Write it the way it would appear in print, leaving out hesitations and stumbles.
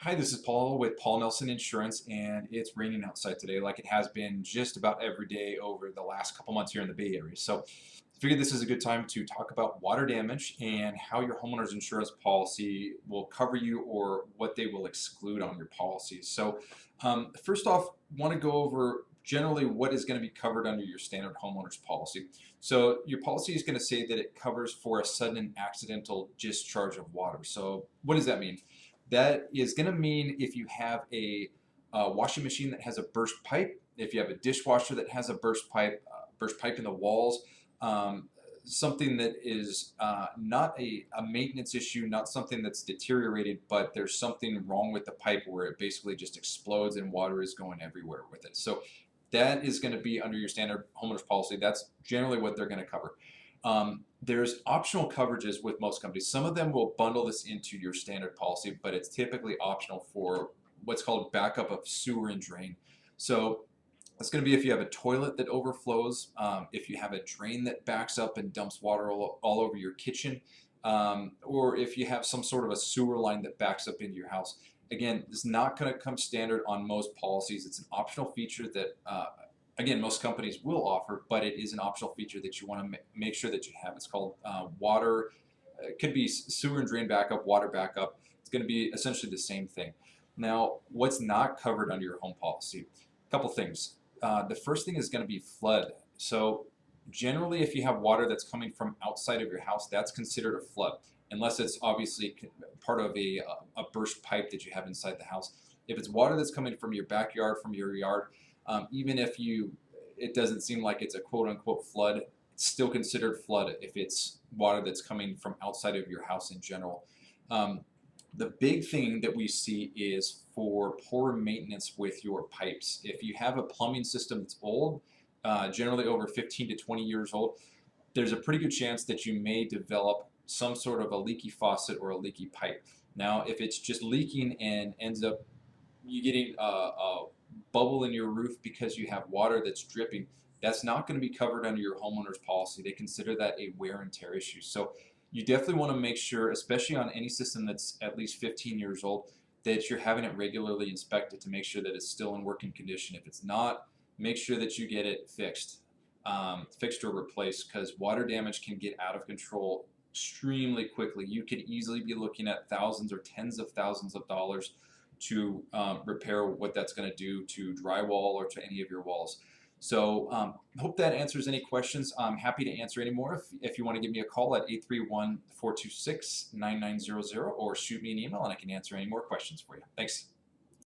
Hi, this is Paul with Paul Nelson Insurance, and it's raining outside today like it has been just about every day over the last couple months here in the Bay Area. So I figured this is a good time to talk about water damage and how your homeowner's insurance policy will cover you or what they will exclude on your policy. So first off, want to go over generally what is going to be covered under your standard homeowner's policy. So your policy is going to say that it covers for a sudden and accidental discharge of water. So what does that mean? That is going to mean if you have a washing machine that has a burst pipe, if you have a dishwasher that has a burst pipe in the walls, um, something that is not a maintenance issue, not something that's deteriorated, but there's something wrong with the pipe where it basically just explodes and water is going everywhere with it. So that is going to be under your standard homeowners policy. That's generally what they're going to cover. There's optional coverages with most companies. Some of them will bundle this into your standard policy, but it's typically optional for what's called backup of sewer and drain. So it's going to be if you have a toilet that overflows, if you have a drain that backs up and dumps water all over your kitchen, or if you have some sort of a sewer line that backs up into your house. Again, it's not going to come standard on most policies. It's an optional feature that again, most companies will offer, but it is an optional feature that you want to make sure that you have. It's called water. It could be sewer and drain backup, water backup. It's going to be essentially the same thing. Now, what's not covered under your home policy? A couple things. The first thing is going to be flood. So generally, if you have water that's coming from outside of your house, that's considered a flood, unless it's obviously part of a burst pipe that you have inside the house. If it's water that's coming from your backyard, from your yard, even if it doesn't seem like it's a quote unquote flood, it's still considered flood if it's water that's coming from outside of your house in general. The big thing that we see is for poor maintenance with your pipes. If you have a plumbing system that's old, generally over 15 to 20 years old, there's a pretty good chance that you may develop some sort of a leaky faucet or a leaky pipe. Now, if it's just leaking and ends up you getting a bubble in your roof because you have water that's dripping, that's not going to be covered under your homeowner's policy. They consider that a wear and tear issue. So you definitely want to make sure, especially on any system that's at least 15 years old, that you're having it regularly inspected to make sure that it's still in working condition. If it's not, make sure that you get it fixed or replaced, because water damage can get out of control extremely quickly. You could easily be looking at thousands or tens of thousands of dollars to repair what that's going to do to drywall or to any of your walls. So hope that answers any questions. I'm happy to answer any more. If you want to give me a call at 831-426-9900 or shoot me an email and I can answer any more questions for you. Thanks.